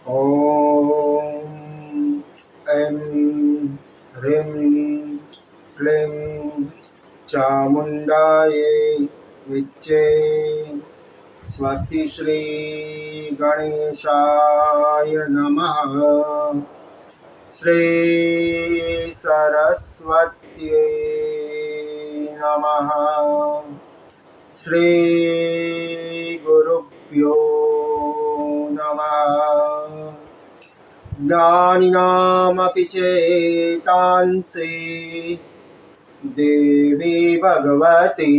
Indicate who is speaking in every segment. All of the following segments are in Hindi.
Speaker 1: ॐ ऐं ह्रीं क्लीं चामुण्डायै विच्चे स्वस्ति श्री गणेशाय नमः। श्री सरस्वत्यै नमः। श्री गुरुभ्यो नमः। ज्ञानिनामपि चेतांसि देवी भगवती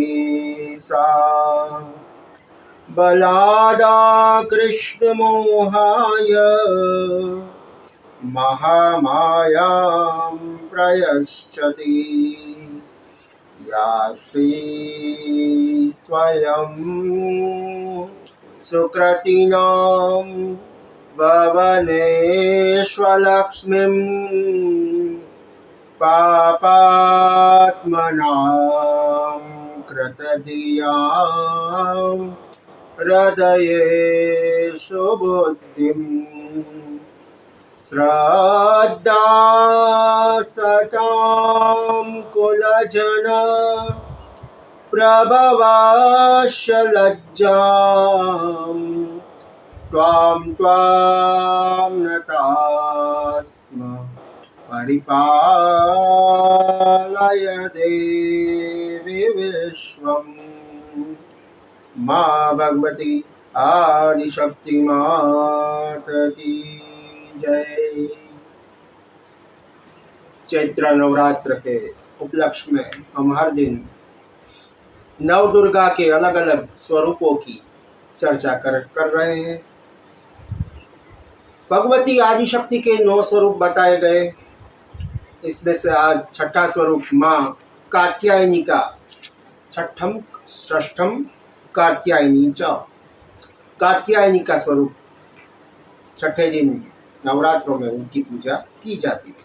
Speaker 1: सा बलादा कृष्णमोहाय महामायां प्रयश्चति। या श्री स्वयं सुकृतिनां भवनेष्वलक्ष्मीं पापात्मनां कृतधियां हृदयेषु बुद्धिं श्रद्धा सतां कुलजना प्रभवश्च लज्जां त्वां नतास्म परिपालय देवी विश्वम्। माँ भगवती आदिशक्ति मात की जय। चैत्र नवरात्र के उपलक्ष्य में हम हर दिन नव दुर्गा के अलग अलग स्वरूपों की चर्चा कर रहे हैं। भगवती आदिशक्ति के 9 स्वरूप बताए गए। इसमें से आज छठा स्वरूप माँ कात्यायनी का, षष्ठम कात्यायनी च, कात्यायनी का स्वरूप छठे दिन नवरात्रों में उनकी पूजा की जाती है।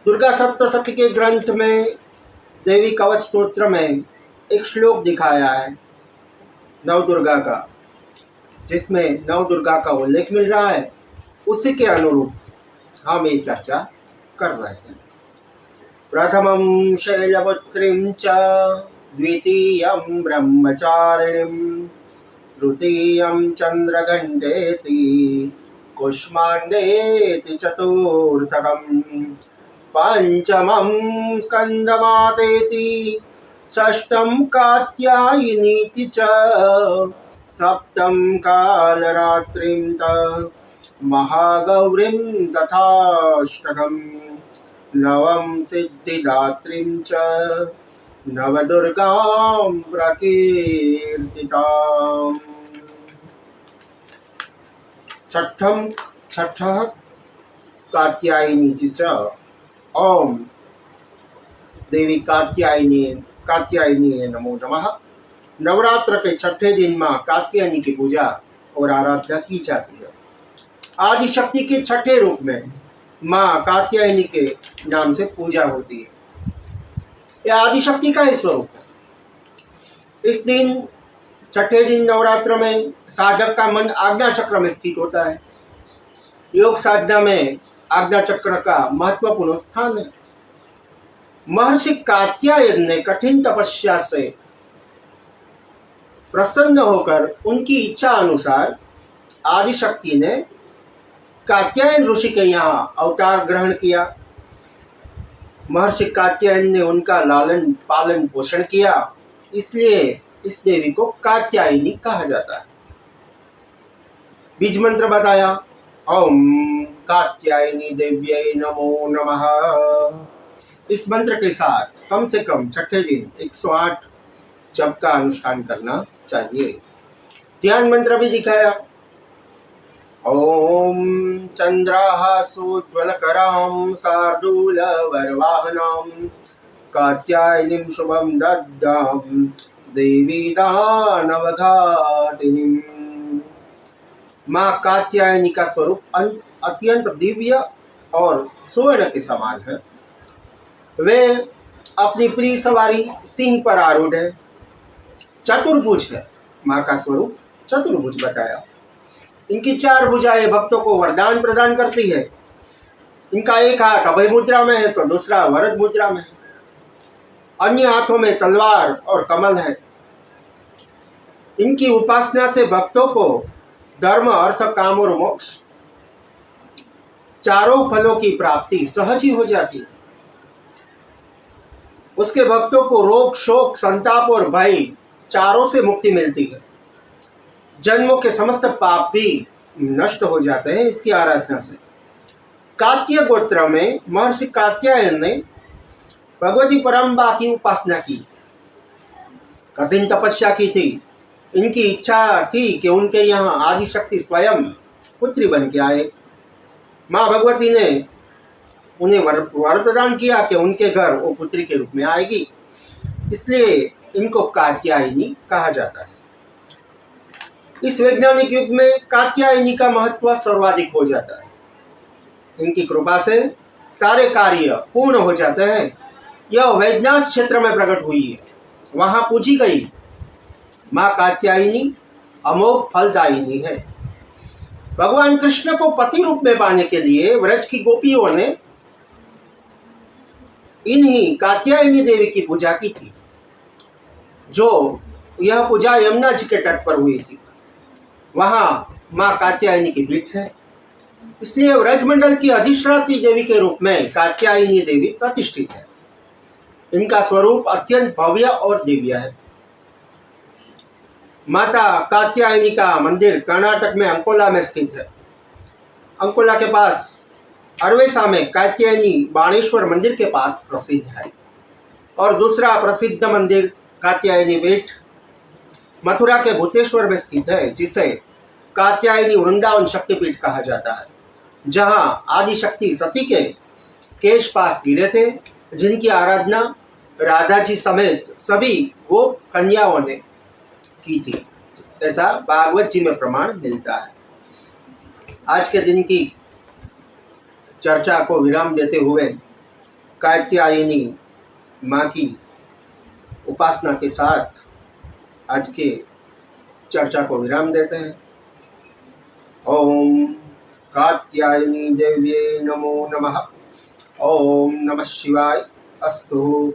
Speaker 1: दुर्गा सप्तशती के ग्रंथ में देवी कवच स्तोत्र में एक श्लोक दिखाया है नव दुर्गा का, जिसमें नव दुर्गा का उल्लेख मिल रहा है। उसी के अनुरूप हम ये चर्चा कर रहे हैं। प्रथमं शैलपुत्रीं च, द्वितीयं ब्रह्मचारिणीं, तृतीयं चंद्रघंटेति, कुष्मांडेति चतुर्थकम्, पंचमं स्कंदमातेति, षष्ठं कात्यायनीति च, सप्तम कालरात्रिं त महागौरीं तथाष्टकम्, नवम सिद्धिदात्रीं च नवदुर्गां प्रकीर्तिताम्। छठः कात्यायनी च। ओम देवी कात्यायनी नमो नमः। नवरात्र के छठे दिन माँ कात्यायनी की पूजा और आराधना की जाती है। आदिशक्ति के छठे रूप में माँ कात्यायनी के नाम से पूजा होती है। यह आदिशक्ति का ही स्वरूप है। इस दिन, छठे दिन नवरात्र में साधक का मन आज्ञा चक्र में स्थित होता है। योग साधना में आज्ञा चक्र का महत्वपूर्ण स्थान है। महर्षि कात्यायन ने कठिन तपस्या से प्रसन्न होकर उनकी इच्छा अनुसार आदिशक्ति ने कात्यायन ऋषि के यहाँ अवतार ग्रहण किया। महर्षि कात्यायन ने उनका लालन पालन पोषण किया, इसलिए इस देवी को कात्यायनी कहा जाता है। बीज मंत्र बताया, ओम कात्यायनी देव्यै नमो नमः। इस मंत्र के साथ कम से कम छठे दिन 108 जप का अनुष्ठान करना चाहिए। ध्यान मंत्र भी दिखाया, ओम चंद्राः सुज्वलकरां शार्दूलवरवाहनां कात्यायनीं शुभं दद्दां देवी दानवघातिनीं। माँ कात्यायनी का स्वरूप अत्यंत दिव्य और स्वर्ण के समान है। वे अपनी प्रिय सवारी सिंह पर आरूढ़ है। चतुर्भुज है। माँ का स्वरूप चतुर्भुज बताया। इनकी 4 भुजाएं भक्तों को वरदान प्रदान करती है। इनका एक हाथ अभय मुद्रा में है तो दूसरा वरद मुद्रा में है। अन्य हाथों में तलवार और कमल है। इनकी उपासना से भक्तों को धर्म, अर्थ, काम और मोक्ष चारों फलों की प्राप्ति सहज ही हो जाती है। उसके भक्तों को रोग, शोक, संताप और भय चारों से मुक्ति मिलती है। जन्मों के समस्त पाप भी नष्ट हो जाते हैं इसकी आराधना से। कात्य गोत्र में महर्षि कात्यायन ने भगवती परम्बा की उपासना की, कठिन तपस्या की थी। इनकी इच्छा थी कि उनके यहाँ आदिशक्ति स्वयं पुत्री बन के आए। माँ भगवती ने उन्हें वर प्रदान किया कि उनके घर वो पुत्री के रूप में आएगी, इसलिए इनको कात्यायनी कहा जाता है। इस वैज्ञानिक युग में कात्यायनी का महत्व सर्वाधिक हो जाता है। इनकी कृपा से सारे कार्य पूर्ण हो जाते हैं। यह वैज्ञानिक क्षेत्र में प्रकट हुई है, वहां पूजी गई माँ कात्यायनी अमोघ फलदायिनी है। भगवान कृष्ण को पति रूप में पाने के लिए व्रज की गोपियों ने इन्हीं कात्यायनी देवी की पूजा की थी। जो यह पूजा यमुना जी के तट पर हुई थी, वहां माँ कात्यायनी की पीठ है, इसलिए व्रजमंडल की अधिष्ठात्री देवी के रूप में कात्यायनी देवी प्रतिष्ठित है। इनका स्वरूप अत्यंत भव्य और दिव्य है। माता कात्यायनी का मंदिर कर्नाटक में अंकोला में स्थित है। अंकोला के पास अरवेसा में कात्यायनी बाणेश्वर मंदिर के पास प्रसिद्ध है। और दूसरा प्रसिद्ध मंदिर कात्यायनी पीठ मथुरा के भूतेश्वर में स्थित है, जिसे कात्यायनी वृंदावन शक्तिपीठ कहा जाता है, जहां आदिशक्ति सती के केश पास गिरे थे, जिनकी आराधना राधा जी समेत सभी गोप कन्याओं ने की थी, ऐसा भागवत जी में प्रमाण मिलता है। आज के दिन की चर्चा को विराम देते हुए कात्यायनी माँ की उपासना के साथ आज के चर्चा को विराम देते हैं। ओम कात्यायनी देव्ये नमो नमः। ओम नमः शिवाय। अस्तु।